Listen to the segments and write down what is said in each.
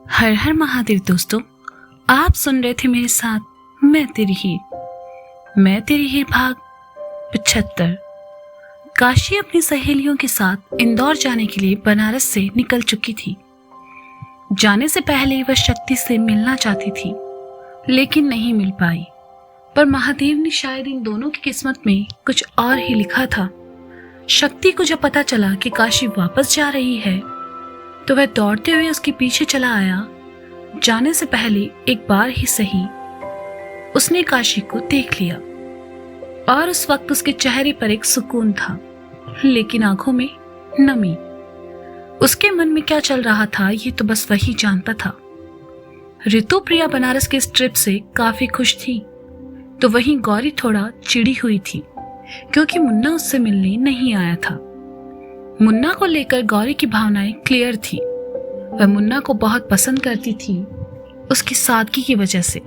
हर हर महादेव दोस्तों, आप सुन रहे थे मेरे साथ मैं तेरी हीर भाग 75। काशी अपनी सहेलियों के साथ इंदौर जाने के लिए बनारस से निकल चुकी थी। जाने से पहले वह शक्ति से मिलना चाहती थी, लेकिन नहीं मिल पाई। पर महादेव ने शायद इन दोनों की किस्मत में कुछ और ही लिखा था। शक्ति को जब पता चला कि काशी वापस जा रही है, तो वह दौड़ते हुए उसके पीछे चला आया। जाने से पहले एक बार ही सही उसने काशी को देख लिया, और उस वक्त उसके चेहरे पर एक सुकून था, लेकिन आंखों में नमी। उसके मन में क्या चल रहा था ये तो बस वही जानता था। ऋतु प्रिया बनारस के इस ट्रिप से काफी खुश थी, तो वहीं गौरी थोड़ा चिड़ी हुई थी क्योंकि मुन्ना उससे मिलने नहीं आया था। मुन्ना को लेकर गौरी की भावनाएं क्लियर थी। वह मुन्ना को बहुत पसंद करती थी उसकी सादगी की वजह से,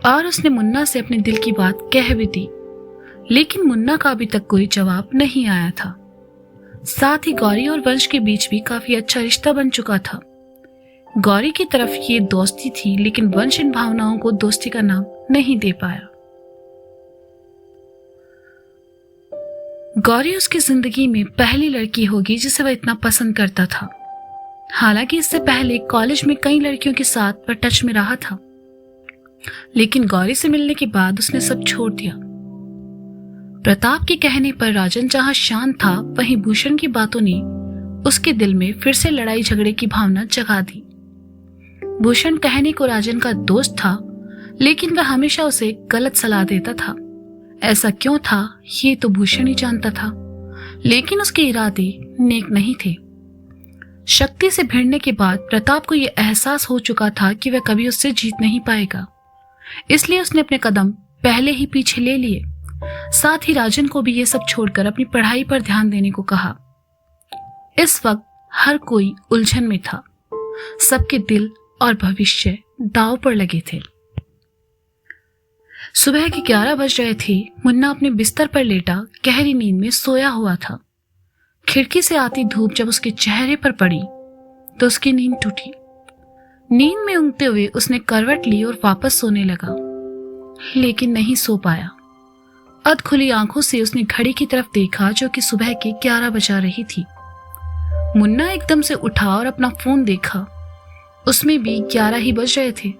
और उसने मुन्ना से अपने दिल की बात कह भी दी, लेकिन मुन्ना का अभी तक कोई जवाब नहीं आया था। साथ ही गौरी और वंश के बीच भी काफी अच्छा रिश्ता बन चुका था। गौरी की तरफ ये दोस्ती थी, लेकिन वंश इन भावनाओं को दोस्ती का नाम नहीं दे पाया। गौरी उसकी जिंदगी में पहली लड़की होगी जिसे वह इतना पसंद करता था। हालांकि इससे पहले कॉलेज में कई लड़कियों के साथ वह टच में रहा था, लेकिन गौरी से मिलने के बाद उसने सब छोड़ दिया। प्रताप के कहने पर राजन जहां शांत था, वहीं भूषण की बातों ने उसके दिल में फिर से लड़ाई झगड़े की भावना जगा दी। भूषण कहने को राजन का दोस्त था, लेकिन वह हमेशा उसे गलत सलाह देता था। ऐसा क्यों था ये तो भूषण ही जानता था, लेकिन उसके इरादे नेक नहीं थे। शक्ति से भिड़ने के बाद प्रताप को यह एहसास हो चुका था कि वह कभी उससे जीत नहीं पाएगा, इसलिए उसने अपने कदम पहले ही पीछे ले लिए। साथ ही राजन को भी यह सब छोड़कर अपनी पढ़ाई पर ध्यान देने को कहा। इस वक्त हर कोई उलझन में था। सबके दिल और भविष्य दांव पर लगे थे। सुबह के 11 बज रहे थे। मुन्ना अपने बिस्तर पर लेटा गहरी नींद में सोया हुआ था। खिड़की से आती धूप जब उसके चेहरे पर पड़ी तो उसकी नींद टूटी। नींद में ऊँघते हुए उसने करवट ली और वापस सोने लगा, लेकिन नहीं सो पाया। अध खुली आंखों से उसने घड़ी की तरफ देखा जो कि सुबह के 11 बजा रही थी। मुन्ना एकदम से उठा और अपना फोन देखा, उसमें भी 11 ही बज रहे थे।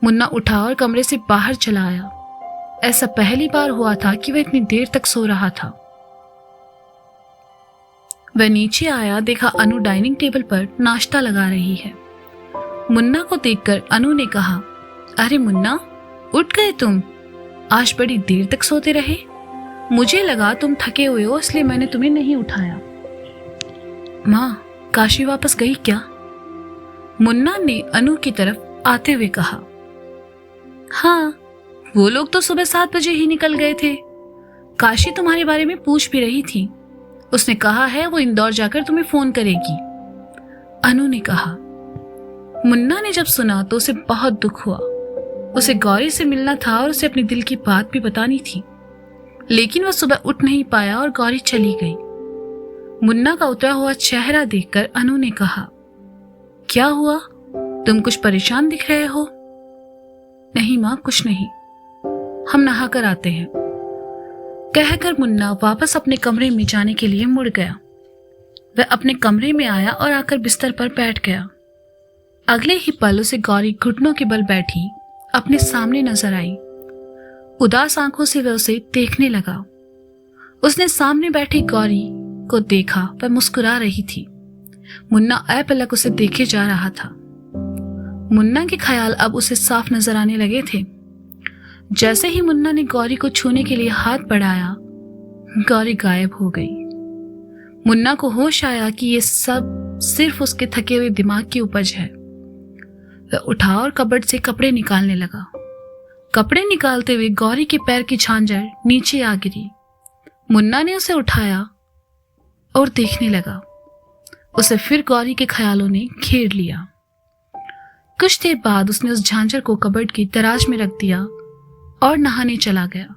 मुन्ना उठा और कमरे से बाहर चला आया। ऐसा पहली बार हुआ था कि वह इतनी देर तक सो रहा था। वह नीचे आया, देखा अनु डाइनिंग टेबल पर नाश्ता लगा रही है। मुन्ना को देखकर अनु ने कहा, अरे मुन्ना, उठ गए तुम? आज बड़ी देर तक सोते रहे। मुझे लगा तुम थके हुए हो, इसलिए मैंने तुम्हें नहीं उठाया। माँ, काशी वापस गई क्या? मुन्ना ने अनु की तरफ आते हुए कहा। हाँ, वो लोग तो सुबह 7 बजे ही निकल गए थे। काशी तुम्हारे बारे में पूछ भी रही थी। उसने कहा है वो इंदौर जाकर तुम्हें फोन करेगी, अनु ने कहा। मुन्ना ने जब सुना तो उसे बहुत दुख हुआ। उसे गौरी से मिलना था और उसे अपने दिल की बात भी बतानी थी, लेकिन वह सुबह उठ नहीं पाया और गौरी चली गई। मुन्ना का उतरा हुआ चेहरा देखकर अनु ने कहा, क्या हुआ? तुम कुछ परेशान दिख रहे हो? नहीं माँ, कुछ नहीं, हम नहा कर आते हैं, कहकर मुन्ना वापस अपने कमरे में जाने के लिए मुड़ गया। वह अपने कमरे में आया और आकर बिस्तर पर बैठ गया। अगले ही पल उसे गौरी घुटनों के बल बैठी अपने सामने नजर आई। उदास आंखों से वह उसे देखने लगा। उसने सामने बैठी गौरी को देखा, वह मुस्कुरा रही थी। मुन्ना अपलक उसे देखे जा रहा था। मुन्ना के ख्याल अब उसे साफ नजर आने लगे थे। जैसे ही मुन्ना ने गौरी को छूने के लिए हाथ बढ़ाया, गौरी गायब हो गई। मुन्ना को होश आया कि ये सब सिर्फ उसके थके हुए दिमाग की उपज है। वह उठा और कबर्ड से कपड़े निकालने लगा। कपड़े निकालते हुए गौरी के पैर की झांझर नीचे आ गिरी। मुन्ना ने उसे उठाया और देखने लगा। उसे फिर गौरी के ख्यालों ने घेर लिया। कुछ देर बाद उसने उस झांझर को कबर्ड की दराज में रख दिया और नहाने चला गया।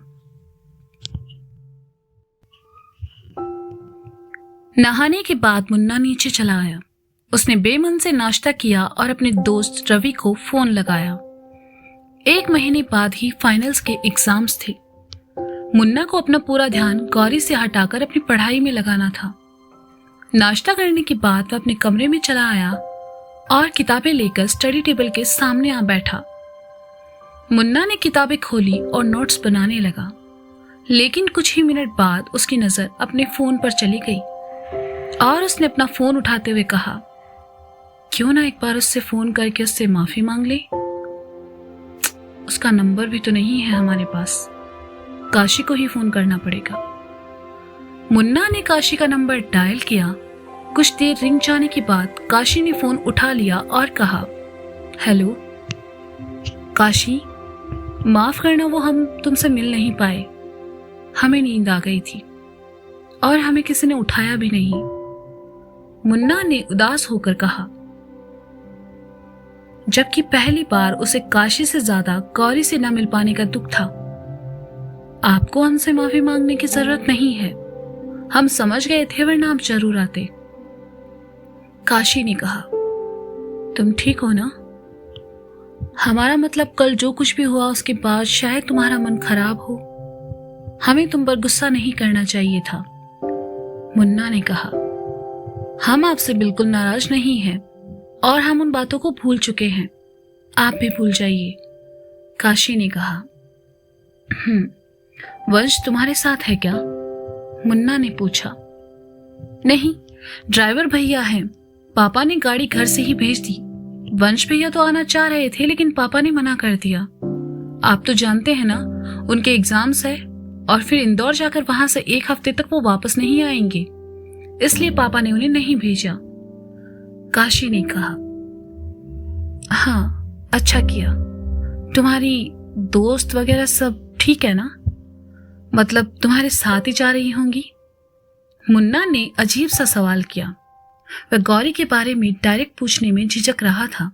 नहाने के बाद मुन्ना नीचे चला आया। उसने बेमन से नाश्ता किया और अपने दोस्त रवि को फोन लगाया। 1 महीने बाद ही फाइनल्स के एग्जाम्स थे। मुन्ना को अपना पूरा ध्यान गौरी से हटाकर अपनी पढ़ाई में लगाना था। नाश्ता करने के बाद वह अपने कमरे में चला आया और किताबें लेकर स्टडी टेबल के सामने आ बैठा। मुन्ना ने किताबें खोली और नोट्स बनाने लगा, लेकिन कुछ ही मिनट बाद उसकी नजर अपने फोन पर चली गई और उसने अपना फोन उठाते हुए कहा, क्यों ना एक बार उससे फोन करके उससे माफी मांग ले। उसका नंबर भी तो नहीं है हमारे पास, काशी को ही फोन करना पड़ेगा। मुन्ना ने काशी का नंबर डायल किया। कुछ देर रिंग जाने के बाद काशी ने फोन उठा लिया और कहा, हेलो काशी, माफ करना वो हम तुमसे मिल नहीं पाए। हमें नींद आ गई थी और हमें किसी ने उठाया भी नहीं। मुन्ना ने उदास होकर कहा, जबकि पहली बार उसे काशी से ज्यादा गौरी से न मिल पाने का दुख था। आपको हमसे माफी मांगने की जरूरत नहीं है, हम समझ गए थे वरना आप जरूर आते। काशी ने कहा, तुम ठीक हो ना? हमारा मतलब कल जो कुछ भी हुआ उसके बाद शायद तुम्हारा मन खराब हो। हमें तुम पर गुस्सा नहीं करना चाहिए था। मुन्ना ने कहा, हम आपसे बिल्कुल नाराज नहीं हैं और हम उन बातों को भूल चुके हैं, आप भी भूल जाइए। काशी ने कहा, वंश तुम्हारे साथ है क्या? मुन्ना ने पूछा। नहीं, ड्राइवर भैया हैं, पापा ने गाड़ी घर से ही भेज दी। वंश भैया तो आना चाह रहे थे लेकिन पापा ने मना कर दिया। आप तो जानते हैं ना, उनके एग्जाम्स है और फिर इंदौर जाकर वहां से 1 हफ्ते तक वो वापस नहीं आएंगे, इसलिए पापा ने उन्हें नहीं भेजा। काशी ने कहा, हाँ अच्छा किया। तुम्हारी दोस्त वगैरह सब ठीक है ना? मतलब तुम्हारे साथ ही जा रही होंगी? मुन्ना ने अजीब सा सवाल किया। वह गौरी के बारे में डायरेक्ट पूछने में झिझक रहा था।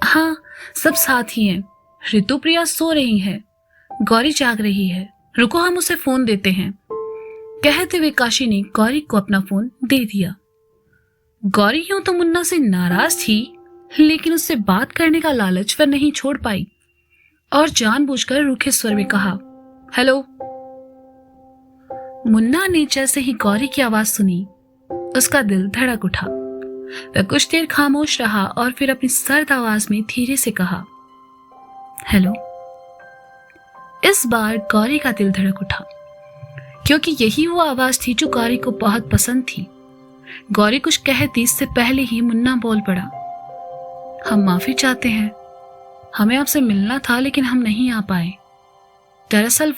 हाँ, सब साथ ही हैं। ऋतुप्रिया सो रही है, गौरी जाग रही है। रुको, हम उसे फोन देते हैं। कहते हुए काशी ने गौरी को अपना फोन दे दिया। गौरी यूं तो मुन्ना से नाराज थी, लेकिन उससे बात करने का लालच वह नहीं छोड़ पाई और जानबूझकर रूखे स्वर में कहा, हेलो। मुन्ना ने जैसे ही गौरी की आवाज सुनी, उसका दिल धड़क उठा। वह कुछ देर खामोश रहा और फिर अपनी सर्द आवाज में धीरे से कहा, हेलो। इस बार गौरी का दिल धड़क उठा, क्योंकि यही वो आवाज थी जो गौरी को बहुत पसंद थी। गौरी कुछ कहती इससे पहले ही मुन्ना बोल पड़ा, हम माफी चाहते हैं, हमें आपसे मिलना था लेकिन हम नहीं आ पाए। दरअसल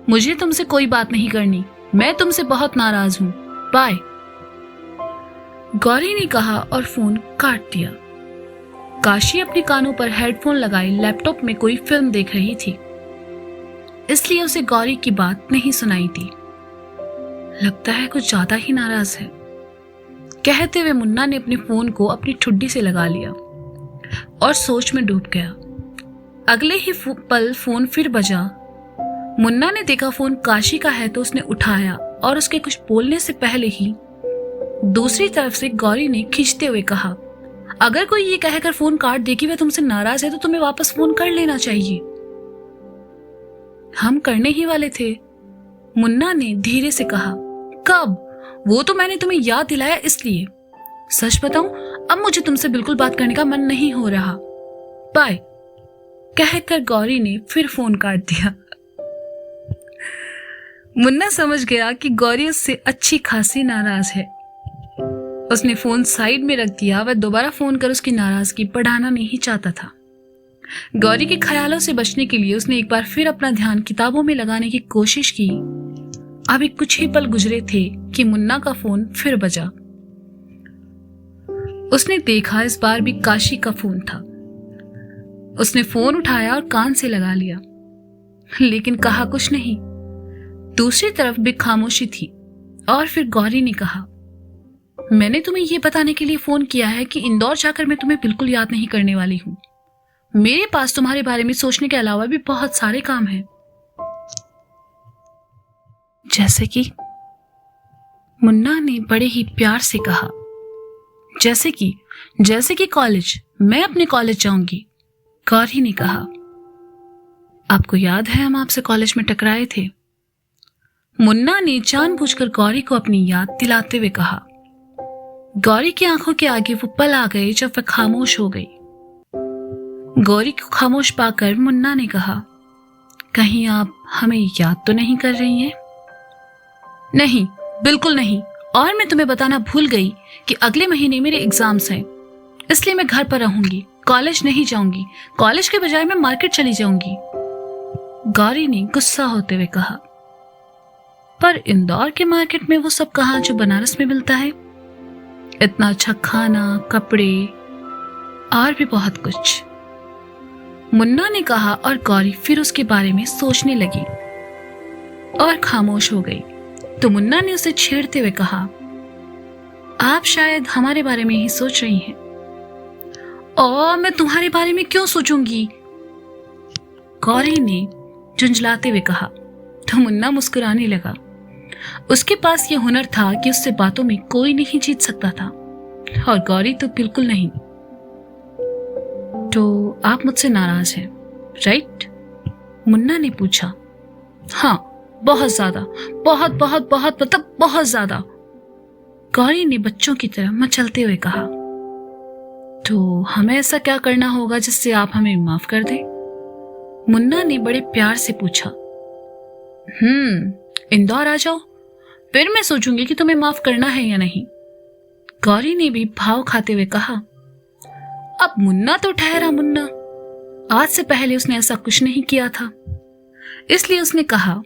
मुझे तुमसे कोई बात नहीं करनी, मैं तुमसे बहुत नाराज हूं, बाय। गौरी ने कहा और फोन काट दिया। काशी अपने कानों पर हेडफोन लगाए लैपटॉप में कोई फिल्म देख रही थी, इसलिए उसे गौरी की बात नहीं सुनाई दी। लगता है कुछ ज्यादा ही नाराज है, कहते हुए मुन्ना ने अपने फोन को अपनी ठुड्डी से लगा लिया और सोच में डूब गया। अगले ही पल फोन फिर बजा। मुन्ना ने देखा फोन काशी का है तो उसने उठाया और उसके कुछ बोलने से पहले ही दूसरी तरफ से गौरी ने खींचते हुए कहा, अगर कोई ये कहकर फोन काट दे कि वह तुमसे नाराज है तो तुम्हें वापस फोन कर लेना चाहिए। हम करने ही वाले थे, मुन्ना ने धीरे से कहा। कब? वो तो मैंने तुम्हें याद दिलाया इसलिए। सच बताऊं, अब मुझे तुमसे बिल्कुल बात करने का मन नहीं हो रहा, बाय, कहकर गौरी ने फिर फोन काट दिया। मुन्ना समझ गया कि गौरी उससे अच्छी खासी नाराज है। उसने फोन साइड में रख दिया। वह दोबारा फोन कर उसकी नाराजगी बढ़ाना नहीं चाहता था। गौरी के ख्यालों से बचने के लिए उसने एक बार फिर अपना ध्यान किताबों में लगाने की कोशिश की। अभी कुछ ही पल गुजरे थे कि मुन्ना का फोन फिर बजा। उसने देखा इस बार भी काशी का फोन था। उसने फोन उठाया और कान से लगा लिया, लेकिन कहा कुछ नहीं। दूसरी तरफ भी खामोशी थी और फिर गौरी ने कहा, मैंने तुम्हें यह बताने के लिए फोन किया है कि इंदौर जाकर मैं तुम्हें बिल्कुल याद नहीं करने वाली हूं। मेरे पास तुम्हारे बारे में सोचने के अलावा भी बहुत सारे काम हैं। जैसे कि? मुन्ना ने बड़े ही प्यार से कहा। जैसे कि कॉलेज, मैं अपने कॉलेज जाऊंगी, गौरी ने कहा। आपको याद है हम आपसे कॉलेज में टकराए थे? मुन्ना ने जानबूझकर गौरी को अपनी याद दिलाते हुए कहा। गौरी की आंखों के आगे वो पल आ गए जब वह खामोश हो गई। गौरी को खामोश पाकर मुन्ना ने कहा, कहीं आप हमें याद तो नहीं कर रही हैं? नहीं, बिल्कुल नहीं। और मैं तुम्हें बताना भूल गई कि अगले महीने मेरे एग्जाम्स हैं, इसलिए मैं घर पर रहूंगी, कॉलेज नहीं जाऊंगी। कॉलेज के बजाय मैं मार्केट चली जाऊंगी, गौरी ने गुस्सा होते हुए कहा। पर इंदौर के मार्केट में वो सब कहाँ जो बनारस में मिलता है? इतना अच्छा खाना, कपड़े और भी बहुत कुछ, मुन्ना ने कहा। और गौरी फिर उसके बारे में सोचने लगी और खामोश हो गई। तो मुन्ना ने उसे छेड़ते हुए कहा, आप शायद हमारे बारे में ही सोच रही हैं। और मैं तुम्हारे बारे में क्यों सोचूंगी? गौरी ने झुंझलाते हुए कहा। तो मुन्ना मुस्कुराने लगा। उसके पास यह हुनर था कि उससे बातों में कोई नहीं जीत सकता था, और गौरी तो बिल्कुल नहीं। तो आप मुझसे नाराज हैं, राइट? मुन्ना ने पूछा। हाँ, बहुत ज्यादा, बहुत बहुत बहुत मतलब बहुत ज्यादा, गौरी ने बच्चों की तरह मचलते हुए कहा। तो हमें ऐसा क्या करना होगा जिससे आप हमें माफ कर दें? मुन्ना ने बड़े प्यार से पूछा। इंदौर आ जाओ, फिर मैं सोचूंगी कि तुम्हें माफ करना है या नहीं, गौरी ने भी भाव खाते हुए कहा। अब मुन्ना तो ठहरा मुन्ना, आज से पहले उसने ऐसा कुछ नहीं किया था, इसलिए उसने कहा,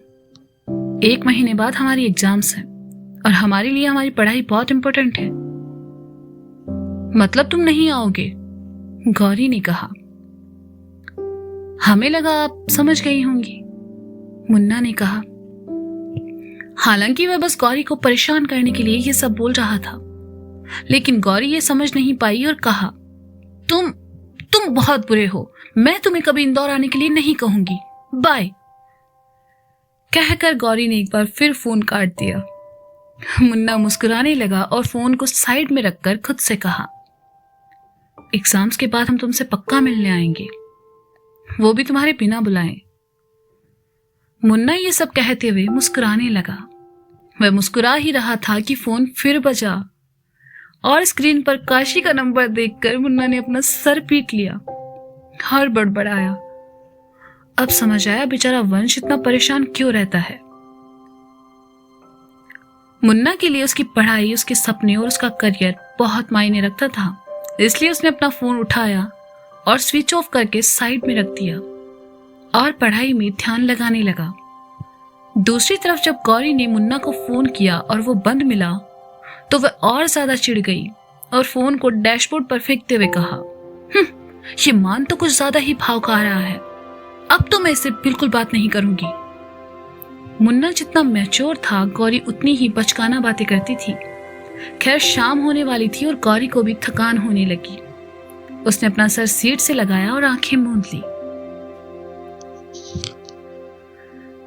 1 महीने बाद हमारी एग्जाम्स हैं और हमारे लिए हमारी पढ़ाई बहुत इंपॉर्टेंट है। मतलब तुम नहीं आओगे? गौरी ने कहा। हमें लगा आप समझ गई होंगी, मुन्ना ने कहा। हालांकि वह बस गौरी को परेशान करने के लिए ये सब बोल रहा था, लेकिन गौरी ये समझ नहीं पाई और कहा, तुम बहुत बुरे हो, मैं तुम्हें कभी इंदौर आने के लिए नहीं कहूंगी, बाय। कहकर गौरी ने एक बार फिर फोन काट दिया। मुन्ना मुस्कुराने लगा और फोन को साइड में रखकर खुद से कहा, एग्जाम्स के बाद हम तुमसे पक्का मिलने आएंगे, वो भी तुम्हारे बिना बुलाए। मुन्ना ये सब कहते हुए मुस्कुराने लगा। वह मुस्कुरा ही रहा था कि फोन फिर बजा और स्क्रीन पर काशी का नंबर देखकर मुन्ना ने अपना सर पीट लिया और बड़बड़ाया। अब समझ आया बेचारा वंश इतना परेशान क्यों रहता है। मुन्ना के लिए उसकी पढ़ाई, उसके सपने और उसका करियर बहुत मायने रखता था, इसलिए उसने अपना फोन उठाया और स्विच ऑफ करके साइड में रख दिया और पढ़ाई में ध्यान लगाने लगा। दूसरी तरफ जब गौरी ने मुन्ना को फोन किया और वो बंद मिला तो वह और ज्यादा चिढ़ गई और फोन को डैशबोर्ड पर फेंकते हुए कहा, ये मान तो कुछ ज्यादा ही भाव खा रहा है, अब तो मैं इससे बिल्कुल बात नहीं करूंगी। मुन्ना जितना मैच्योर था, गौरी उतनी ही बचकाना बातें करती थी। खैर शाम होने वाली थी और गौरी को भी थकान होने लगी। उसने अपना सर सीट से लगाया और आंखें मूंद ली।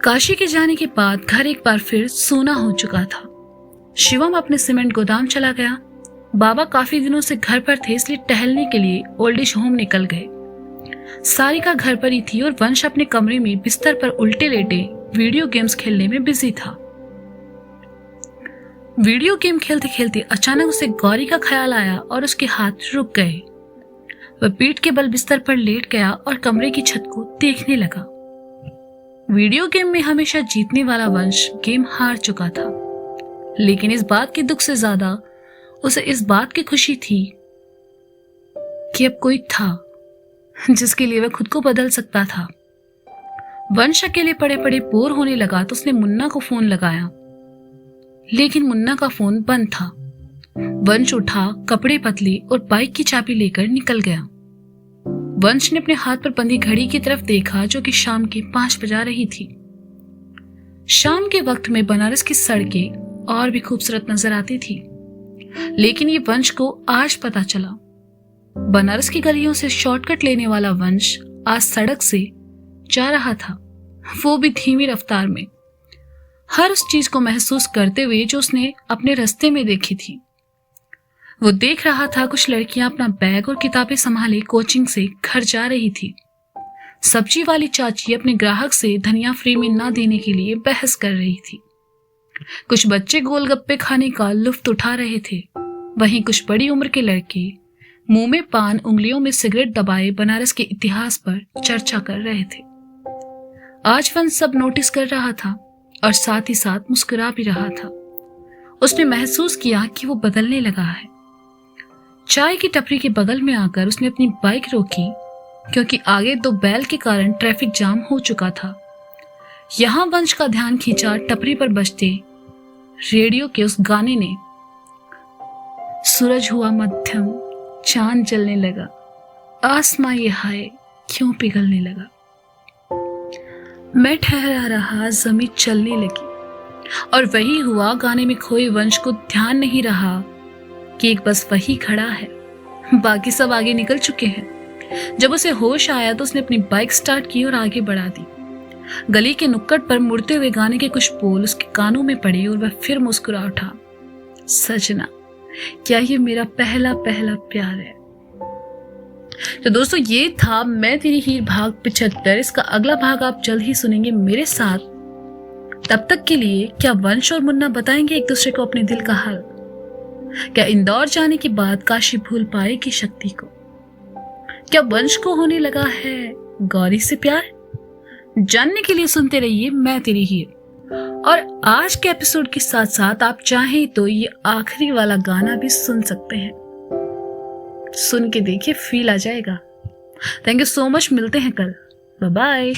काशी के जाने के बाद घर एक बार फिर सूना हो चुका था। शिवम अपने सीमेंट गोदाम चला गया। बाबा काफी दिनों से घर पर थे, इसलिए टहलने के लिए ओल्ड एज होम निकल गए। सारिका घर पर ही थी और वंश अपने कमरे में बिस्तर पर उल्टे लेटे वीडियो गेम्स खेलने में बिजी था। वीडियो गेम खेलते खेलते अचानक उसे गौरी का ख्याल आया और उसके हाथ रुक गए। वह पीठ के बल बिस्तर पर लेट गया और कमरे की छत को देखने लगा। वीडियो गेम में हमेशा जीतने वाला वंश गेम हार चुका था, लेकिन इस बात के दुख से ज्यादा उसे इस बात की खुशी थी कि अब कोई था जिसके लिए वह खुद को बदल सकता था। वंश अकेले पड़े पड़े बोर होने लगा तो उसने मुन्ना को फोन लगाया, लेकिन मुन्ना का फोन बंद था। वंश उठा, कपड़े बदले और बाइक की चाबी लेकर निकल गया। वंश ने अपने हाथ पर बंधी घड़ी की तरफ देखा जो कि शाम के 5 बजा रही थी। शाम के वक्त में बनारस की सड़कें और भी खूबसूरत नजर आती थी, लेकिन ये वंश को आज पता चला। बनारस की गलियों से शॉर्टकट लेने वाला वंश आज सड़क से जा रहा था, वो भी धीमी रफ्तार में, हर उस चीज को महसूस करते हुए जो उसने अपने रास्ते में देखी थी। वो देख रहा था कुछ लड़कियां अपना बैग और किताबें संभाले कोचिंग से घर जा रही थी। सब्जी वाली चाची अपने ग्राहक से धनिया फ्री में ना देने के लिए बहस कर रही थी। कुछ बच्चे गोलगप्पे खाने का लुत्फ उठा रहे थे। वहीं कुछ बड़ी उम्र के लड़के मुंह में पान उंगलियों में सिगरेट दबाए बनारस के इतिहास पर चर्चा कर रहे थे। आज वंश सब नोटिस कर रहा था और साथ ही साथ मुस्कुरा भी रहा था। उसने महसूस किया कि वो बदलने लगा है। चाय की टपरी के बगल में आकर उसने अपनी बाइक रोकी क्योंकि आगे 2 बैल के कारण ट्रैफिक जाम हो चुका था। यहां वंश का ध्यान खींचा टपरी पर बजते रेडियो के उस गाने ने। सूरज हुआ मध्यम, चांद जलने लगा, आसमां ये हाय क्यों पिघलने लगा। मैं ठहरा रहा, जमीन चलने लगी। और वही हुआ। गाने में खोए वंश को ध्यान नहीं रहा कि एक बस वही खड़ा है, बाकी सब आगे निकल चुके हैं। जब उसे होश आया तो उसने अपनी बाइक स्टार्ट की और आगे बढ़ा दी। गली के नुक्कड़ पर मुड़ते हुए गाने के कुछ बोल उसके कानों में पड़े और वह फिर मुस्कुरा उठा। सजना, क्या ये मेरा पहला पहला प्यार है। तो दोस्तों, ये था मैं तेरी हीर भाग 75। इसका अगला भाग आप जल्द ही सुनेंगे मेरे साथ। तब तक के लिए क्या वंश और मुन्ना बताएंगे एक दूसरे को अपने दिल का हाल? क्या इंदौर जाने के बाद काशी भूल पाएगी शक्ति को? क्या वंश को होने लगा है गौरी से प्यार? जानने के लिए सुनते रहिए मैं तेरी हीर। और आज के एपिसोड के साथ साथ आप चाहें तो ये आखिरी वाला गाना भी सुन सकते हैं। सुन के देखिए, फील आ जाएगा। Thank you so much. मिलते हैं कल। Bye bye.